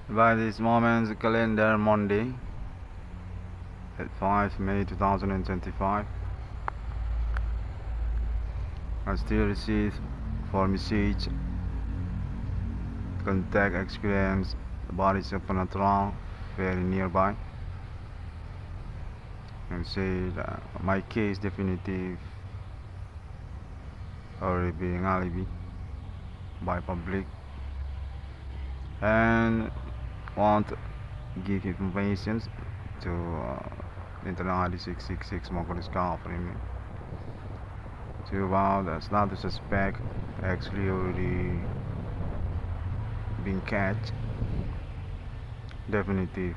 By this moment's calendar, Monday at 5 May 2025, I still receive for message contact experience the bodies of Penatron very nearby and say my case definitive already being alibi by public and want give information to internal ID 666 Mongolis offering me to about the status suspect actually already been catch definitive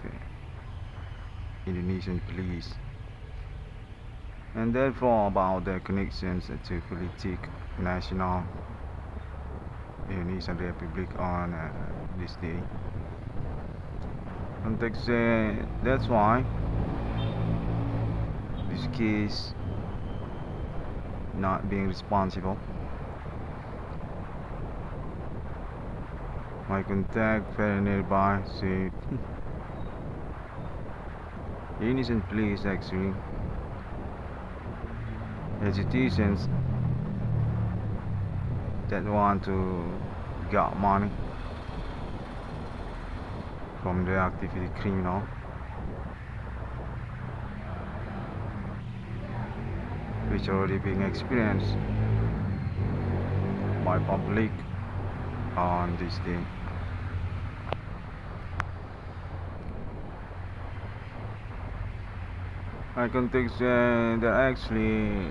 Indonesian police and therefore about their connections to politic national Indonesian Republic on this day. Context, that's why this case not being responsible. My contact very nearby said innocent police actually hesitations that want to get money from the activity criminal which already being experienced by public on this day. I context that actually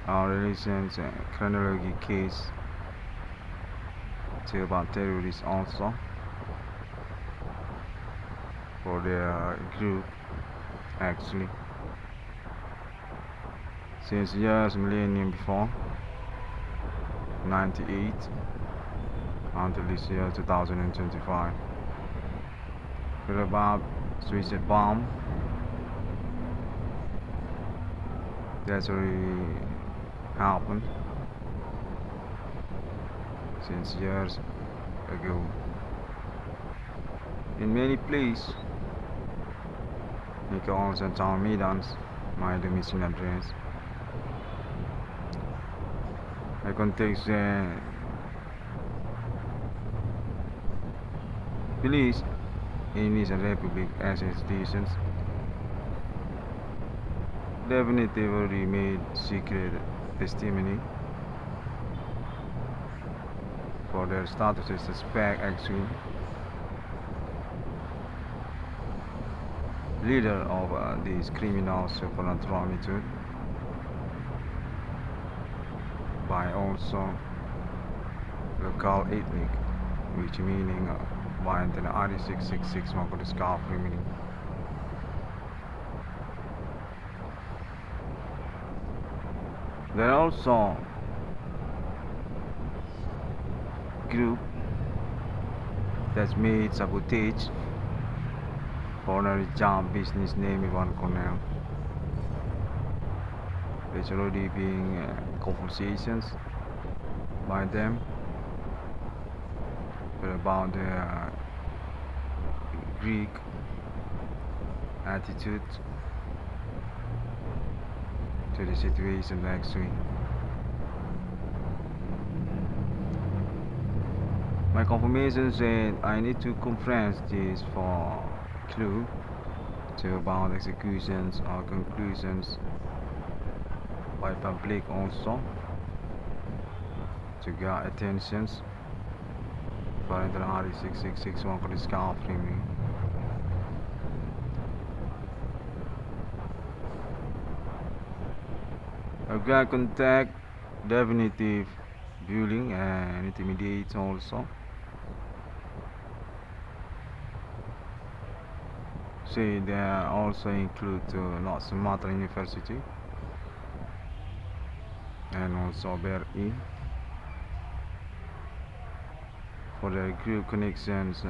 our recent chronology case to about terrorists also for their group actually since years millennium before 98 until this year 2025 with about suicide bomb that's already happened since years ago in many places Nichols and Town Medans my missing address I context police in Indonesian Republic as institutions definitively made secret testimony for their status as suspect actually leader of these criminals supernatural method by also local ethnic which meaning by the ID 666 Mako discovery meaning there are also group that's made sabotage ordinary job business name Ivan Cornell it's already being conversations by them about their Greek attitude to the situation actually my confirmation said I need to conference this for clue to about executions or conclusions by public also to get attentions for the RE 666 one could discover me I've got contact definitive bullying and intimidate also say they also include North Sumatra University and also BRI for their group connections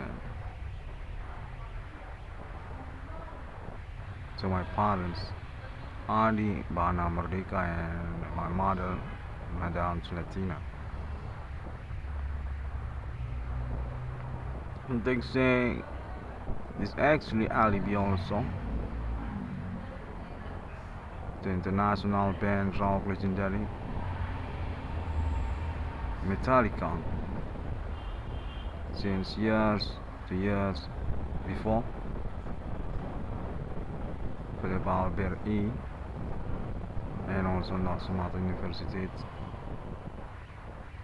to my parents Adi Bana Merdeka and my mother Madame Latina They say this actually alibi also. The international band rock legendary Metallica since years to years before for about Berlin and also not some other universities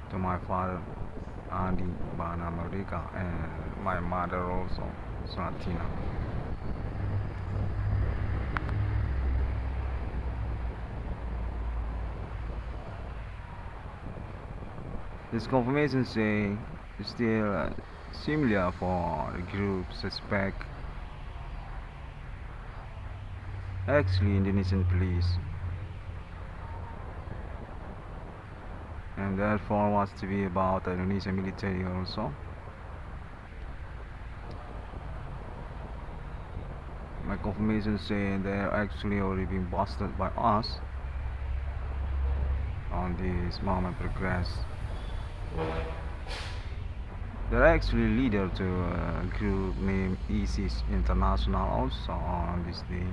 to my father Andy Ban America and my mother also Latina. This confirmation say still similar for the group suspect actually Indonesian police and therefore was to be about the Indonesian military also. My confirmation say they're actually already being busted by us on this moment progress. They're actually leader to a group named ISIS International also on this day.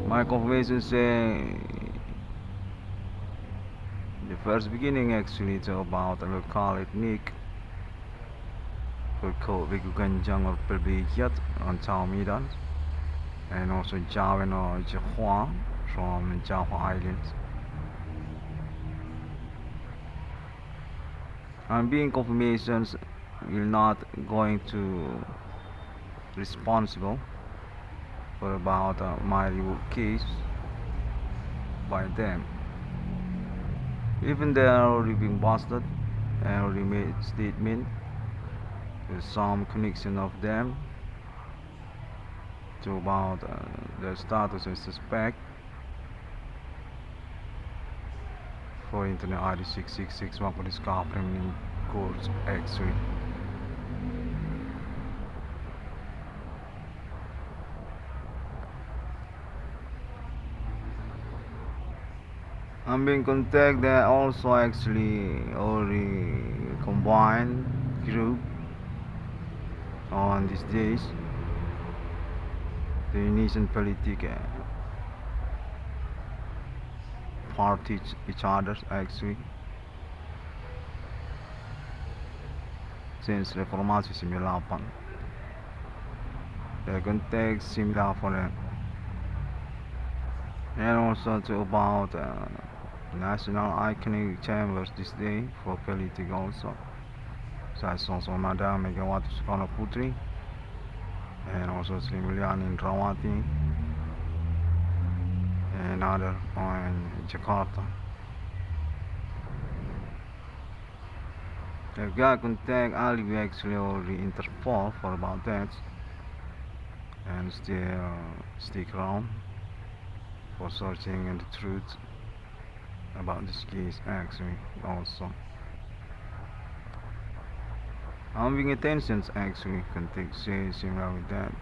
My confirmation say the first beginning actually to about a local ethnic berkeganjang or berbijat on Medan and also Javan or Jahua from Java Islands. And being confirmations will not going to responsible for about my reward case by them. Even they are already being busted and already made statement. There's some connection of them to about their status as suspect for Internet ID 6661 for discovering in courts actually. I'm being contacted. They also actually already combined group on these days. The Indonesian political parties each other actually since reformasi 98. The context similar for them. And also to about national iconic chambers this day for politics also. Such also Madam Megawati Soekarno Putri and also Sri Mulyani Indrawati and other on Jakarta. The guy contact Ali actually already Interpol for about that and still stick around for searching and the truth about this case actually also. I'm being attentions actually can take similar with that.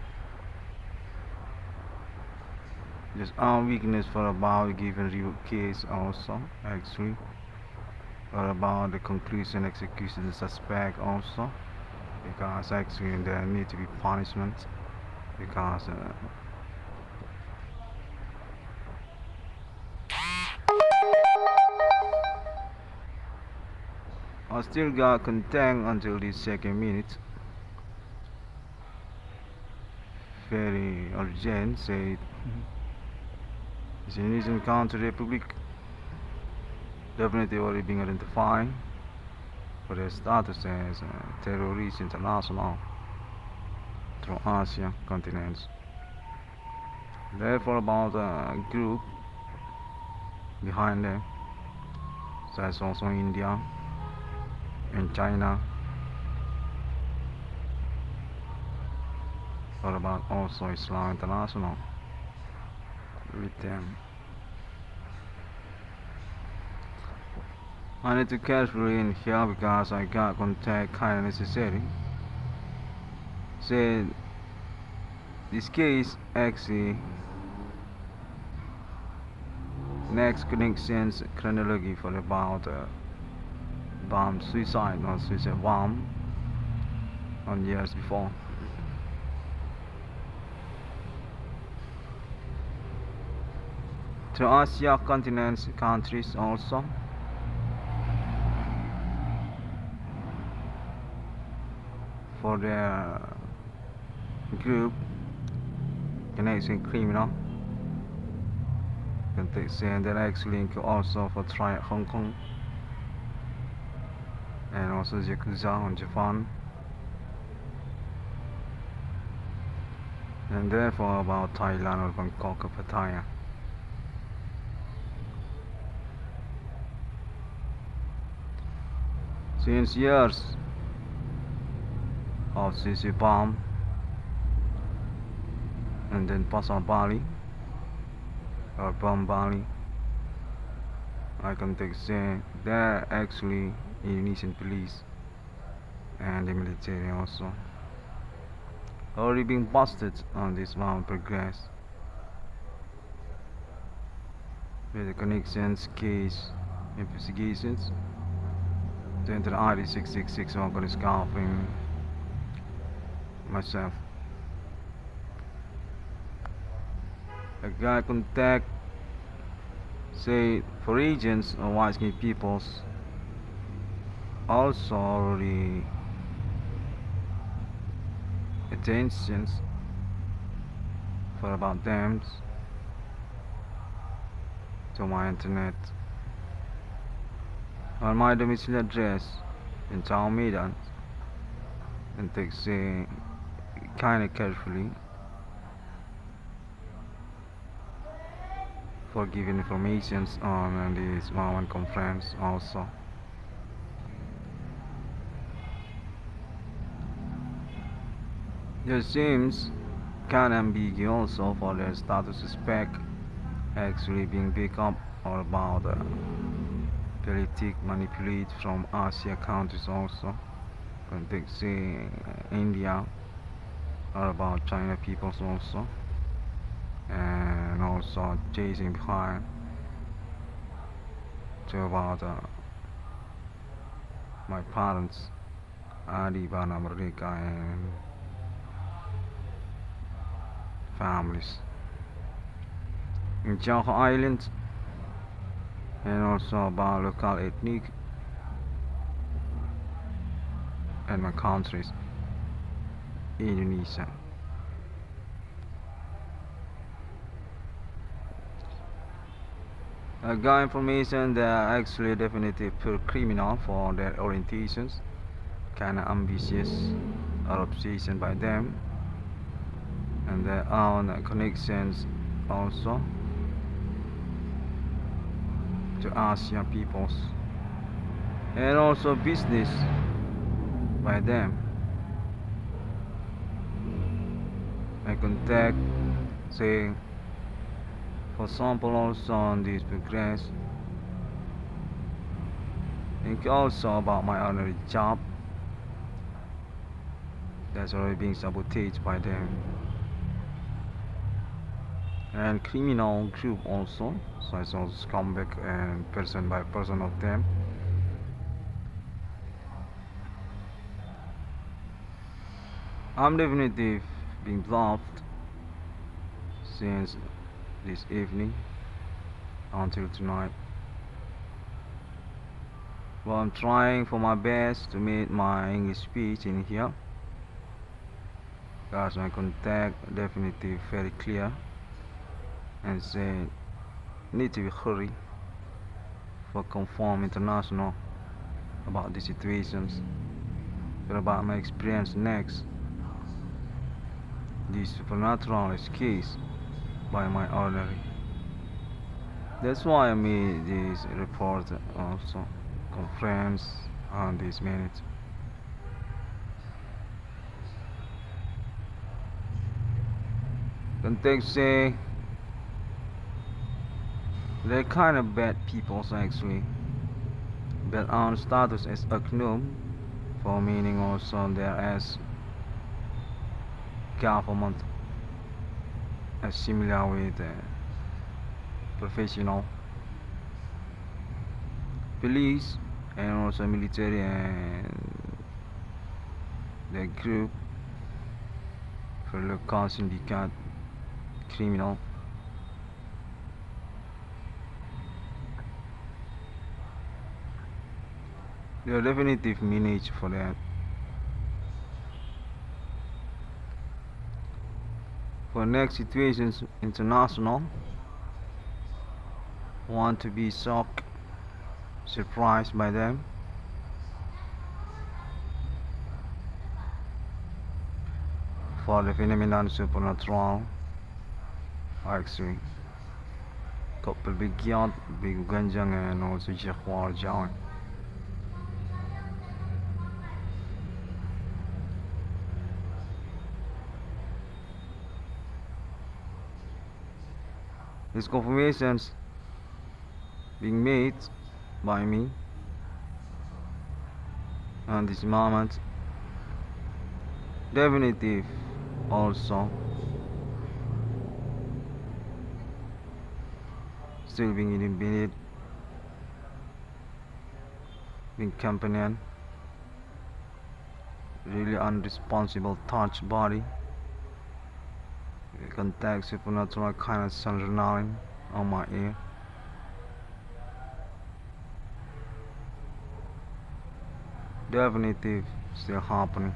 Just our weakness for about given review case also actually or about the conclusion execution the suspect also because actually there need to be punishment because I still got contact until this second minute. Very urgent, say the Indonesian Country Republic definitely already being identified for their status as terrorist international through Asia continents. Therefore about a group behind them, so that's also India and China, or about also Islam International with them. I need to carefully in here because I got contact kind of necessary. Say this case actually Next, connections chronology for about bomb suicide, not suicide bomb, on years before. To Asia continents countries also. For their group connection criminal. Connection that actually also for try Hong Kong and also Yakuza in Japan. And therefore about Thailand or Bangkok or Pattaya. Since years of CC bomb and then Pasar Bali or Bomb Bali, I can say they're actually Indonesian police and the military also already being busted on this mountain progress with the connections case investigations. The enter ID 666 I'm gonna scalping myself. A guy contact say for agents or white skin peoples also already attentions for about them to my internet on my domicile address in town Medan and take say kinda carefully for giving informations on this one conference also. There seems kind of ambiguous also for their status suspect actually being picked up or about politic manipulate from Asia countries also. Contact say India or about China peoples also. And also chasing behind to about my parents Adi Bana Merdeka and families in Java Island and also about local ethnic and my countries Indonesia. I got information that are actually definitely pure criminal for their orientations, kinda ambitious or obsession by them and their own connections also to Asian peoples and also business by them. I contact say for example also on this progress think also about my ordinary job that's already being sabotaged by them and criminal group also, so I saw scumbag and person by person of them. I'm definitely being blocked since this evening until tonight. Well, I'm trying for my best to make my English speech in here because my contact definitely very clear and say need to be hurry for conform international about the situations but about my experience next the supernatural is case by my ordinary. That's why I made this report also conference on this minute. Context say they're kind of bad people actually, but on status as ACNUM for meaning also there as government as similar with professional police and also military and the group for le cas syndicat criminal. There are definitive meanings for that. For next situations international, want to be shocked, surprised by them. For the phenomenon supernatural, actually, couple big yacht, big ganjang and also jaguar joy. These confirmations being made by me and this moment definitive also still being inhibited, being companion, really unresponsible touch body, contact supernatural kind of sound on my ear. Definitive still happening.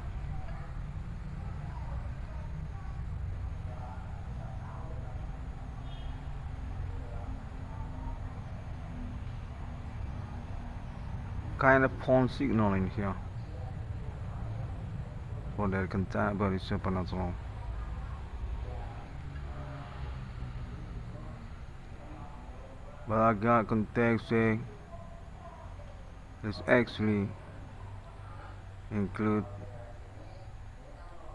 Kind of phone signal in here for their contact, but it's supernatural. But I got contact saying this actually include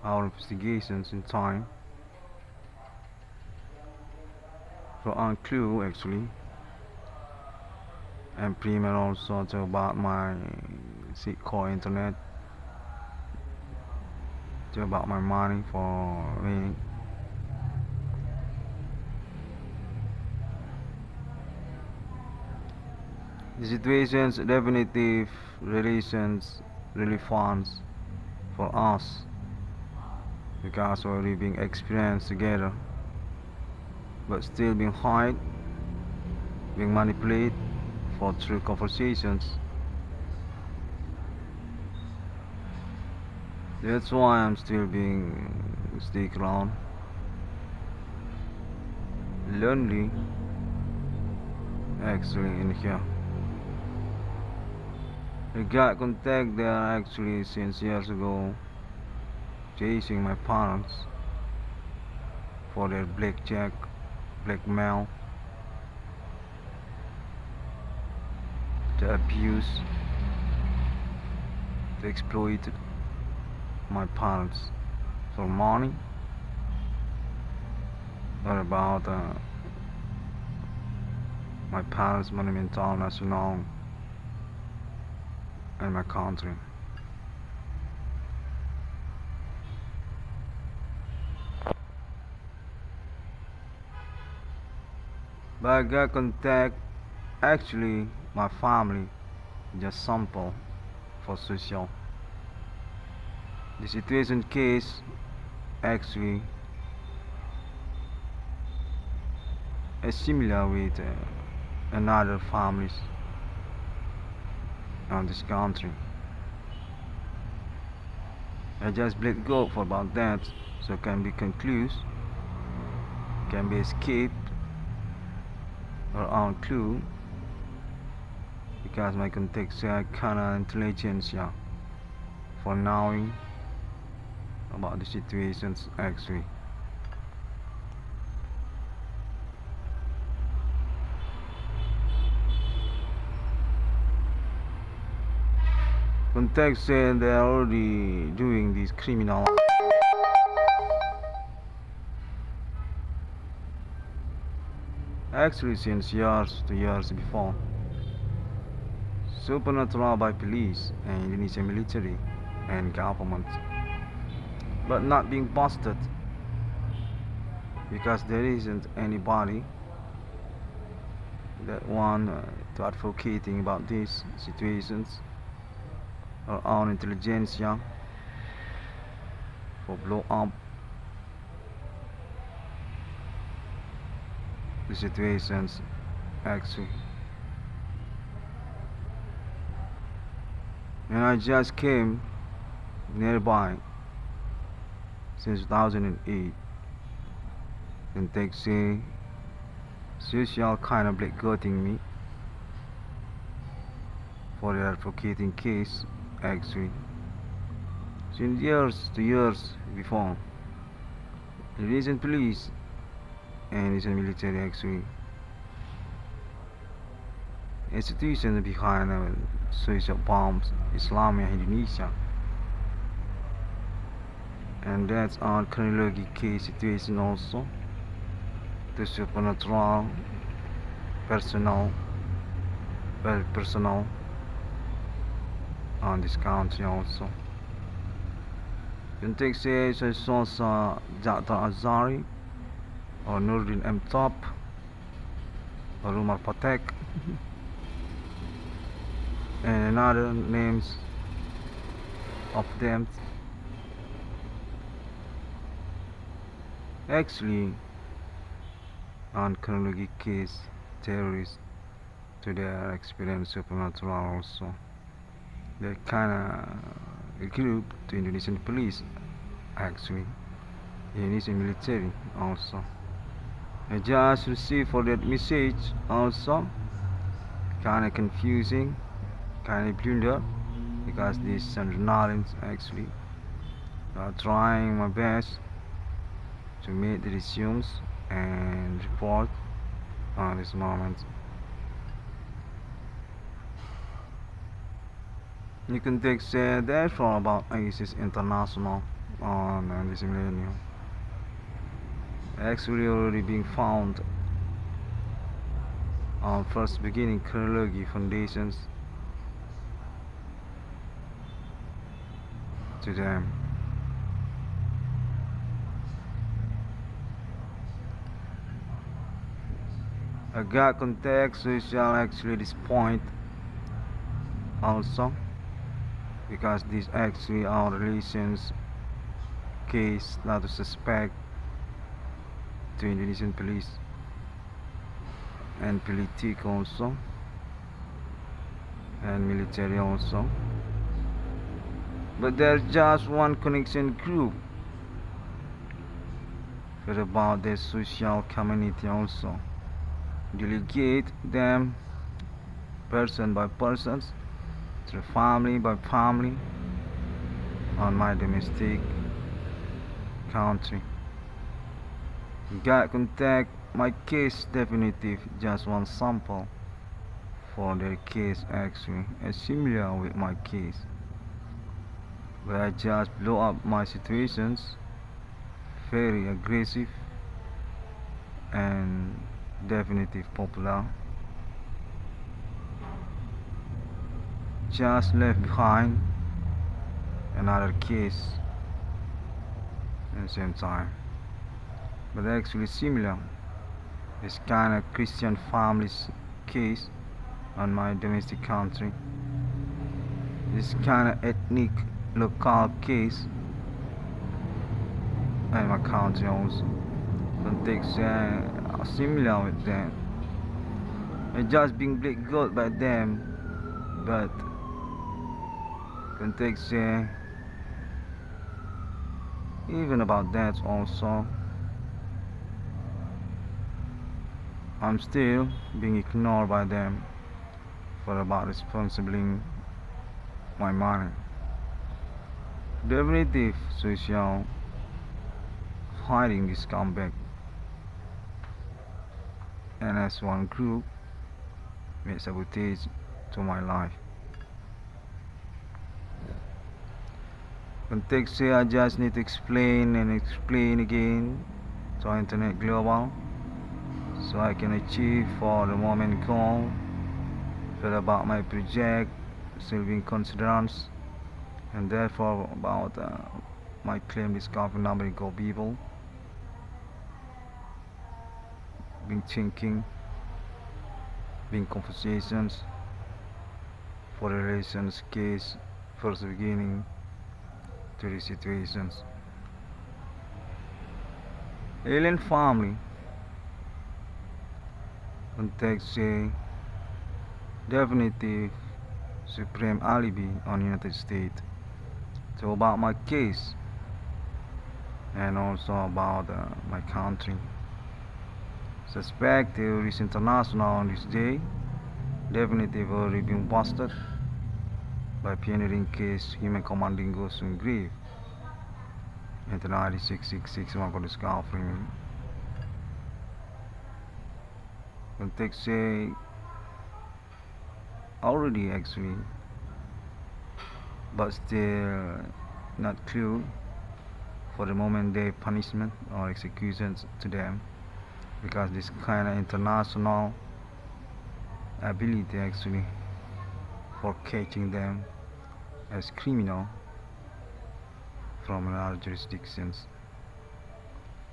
our investigations in time for on clue actually, and premier also to about my core internet, to about my money for me. The situations definitive relations really fun for us because already being experienced together, but still being hide, being manipulated for true conversations. That's why I'm still being stick around, lonely actually in here. I got contact there actually since years ago, chasing my parents for their blackmail, to abuse, to exploit my parents for money, or about my parents' Monumental National and my country. But I got contact actually my family, just sample for social. The situation case actually is similar with another families on this country. I just let go for about that, so can be concluded, can be escaped or on clue, because my contextual kind of intelligence for knowing about the situations actually. Context said they are already doing this criminal actually since years to years before. Supernatural by police and Indonesian military and government, but not being busted because there isn't anybody that want to advocating about these situations, our own intelligentsia for blow up the situations actually. And I just came nearby since 2008 and taxi social kind of blackguarding me for the advocating case actually. Since years to years before, the recent police and recent military actually institutions behind social bombs Islamia Indonesia, and that's our chronology case situation also, the supernatural personal very personal on this country also. You can take say Ja'far Azari or Nurdin M. Top or Umar Patek and another names of them actually on chronology case theories to their experience supernatural also. They're kinda a group to Indonesian police actually, Indonesian military also. I just received for that message also, kinda confusing, kinda blunder, because these journalists actually are trying my best to make the resumes and report on this moment. You can take therefore about ISIS International on this millennium actually already being found on first beginning chronology foundations to them. I got context social actually this point also, because this actually our relations case not to suspect to Indonesian police and politic also and military also, but there's just one connection group for about their social community also, delegate them person by person, through family by family on my domestic country. Got contact my case definitive, just one sample for their case actually is similar with my case, but I just blow up my situations very aggressive and definitive popular, just left behind another case at the same time, but actually similar. This kind of Christian families case on my domestic country, this kind of ethnic local case in my country also. Context similar with them. I just being blackguarded by them, but context even about that also, I'm still being ignored by them for about responsibling my money. Definitive social hiding this comeback, and as one group made sabotage to my life. Context I just need to explain and explain again to internet global, so I can achieve for the moment goal feel about my project still being considerance, and therefore about my claim discovery number go people being thinking being conversations for relations case first beginning to the situations. Alien family context say definitive supreme alibi on United States. So about my case and also about my country. Suspect is international on this day. Definitive already been busted by pioneering case human commanding ghost in grave. Into 9666 mga discovery. Context say already actually, but still not clear for the moment they punishment or executions to them, because this kind of international ability actually for catching them as criminal from another jurisdictions.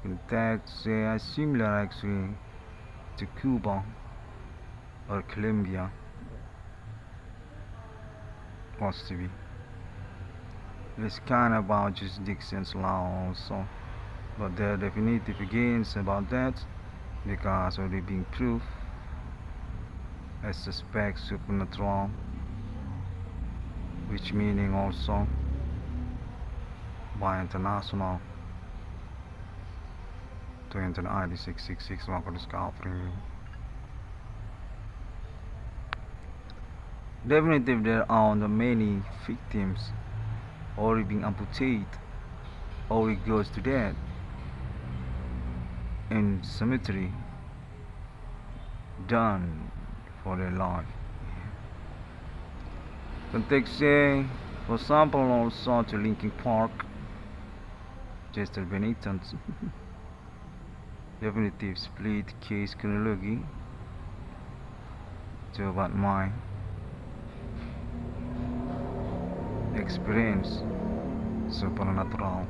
Context say similar actually to Cuba or Colombia was to be. It's kind of about jurisdictions law also, but there are definitive against about that because already being proved as suspect supernatural, which meaning also by international to international 666 mga discovery. Definitive there are many victims already being amputated, already goes to death in cemetery done for their life. Context say, for example, also to Linkin Park, Chester Bennington's definitive split case chronology to about my experience supernatural.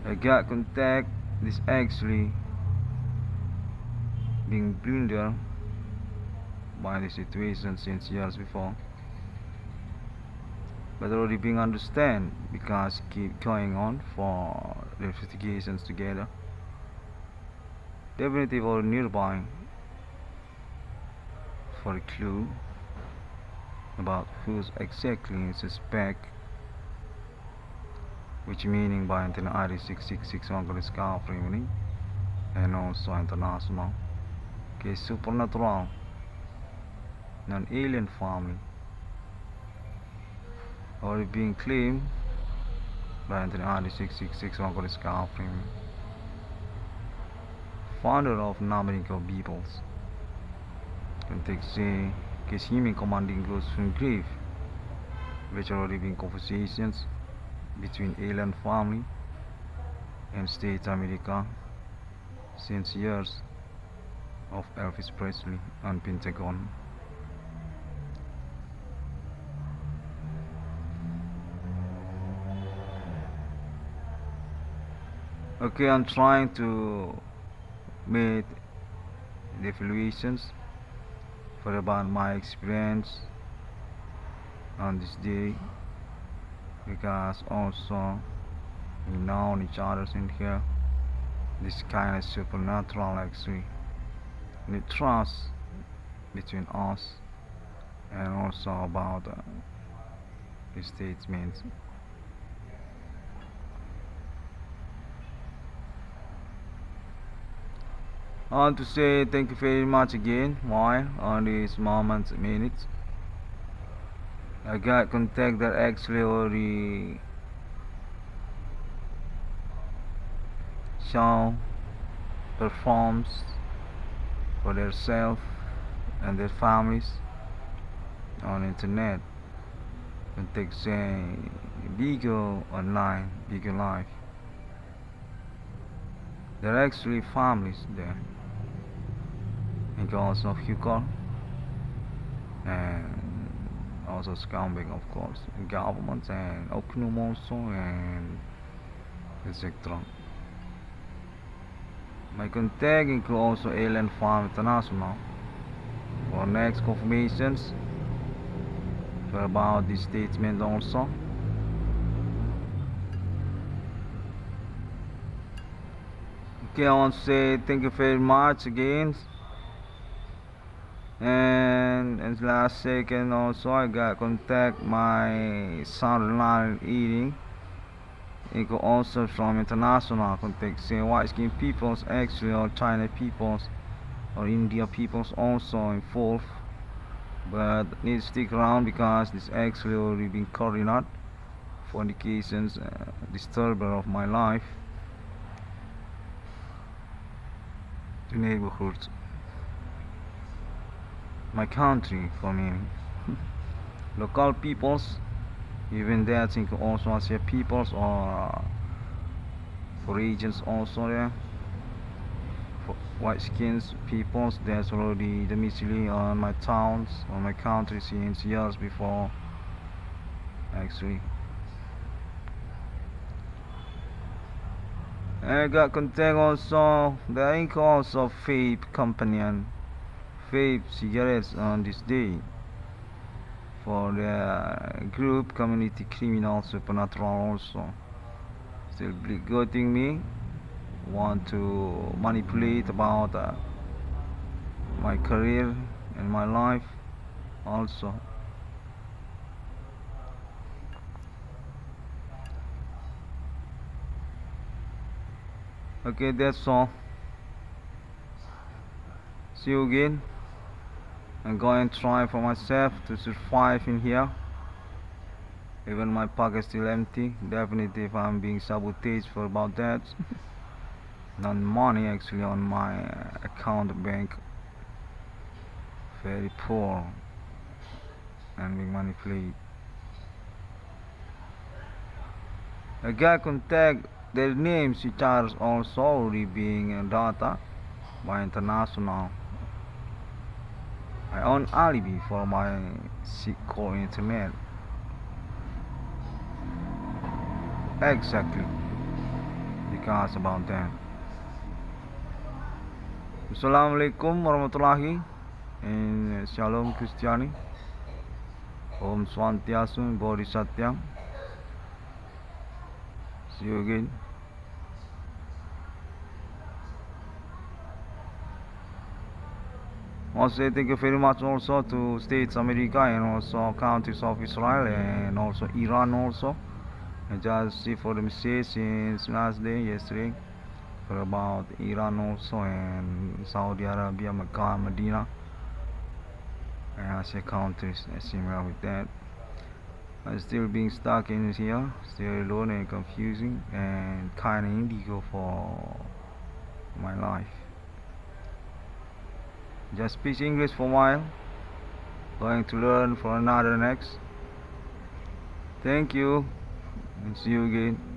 I got contact this actually being blundered by the situation since years before, but already being understand because keep going on for the investigations together. Definitely or nearby for a clue about who's exactly suspect, which meaning by international 666 mga discovery and also international case supernatural non-alien family or being claimed by international 666 mga discovery founder of Monumental peoples. Context say case human commanding goes from grave, which already been conversations between alien family and States America since years of Elvis Presley and Pentagon. Okay, I'm trying to make the evaluations for about my experience on this day, because also we know each other in here. This kind of supernatural actually, the trust between us and also about the statements. I want to say thank you very much again. Why on these moments, minutes. I got contact that actually already show performs for themselves and their families on internet. Contact say bigger online, bigger life. There are actually families there. Because of Hugo and also scumbag of course, governments and Oknum also and etc. My contact include also Alien Farm International. For next confirmations about this statement also. Okay, I want to say thank you very much again. And in last second also I got contact my son eating. It go also from international contact say white skin peoples actually or China peoples or India peoples also involved. But need to stick around because this actually already been carried out for indications disturber of my life to neighborhoods. My country for me. Local peoples, even there I think also I say peoples or for regions also there. For white skins peoples there's already domicile on my towns on my country since years before actually. I got contact also the ink also vape companion vape cigarettes on this day for the group community criminal supernatural also still goading me want to manipulate about my career and my life also. Okay, that's all. See you again. I'm going to try for myself to survive in here. Even my pocket still empty. Definitely if I'm being sabotaged for about that. Not money actually on my account bank. Very poor and being manipulated. I got contact their names which are also already being data by international. I own alibi for my secret internet. Exactly. Because about that. Assalamualaikum warahmatullahi and Shalom Christiani. Om Swantiasun Bodhisatyam. See you again. Also thank you very much also to States America and also countries of Israel and also Iran also. I just see for the message since last day yesterday for about Iran also and Saudi Arabia, Mecca, Medina and I say countries similar with that. I'm still being stuck in here, still alone and confusing and kinda indigo for my life. Just speak English for a while. Going to learn for another next. Thank you and see you again.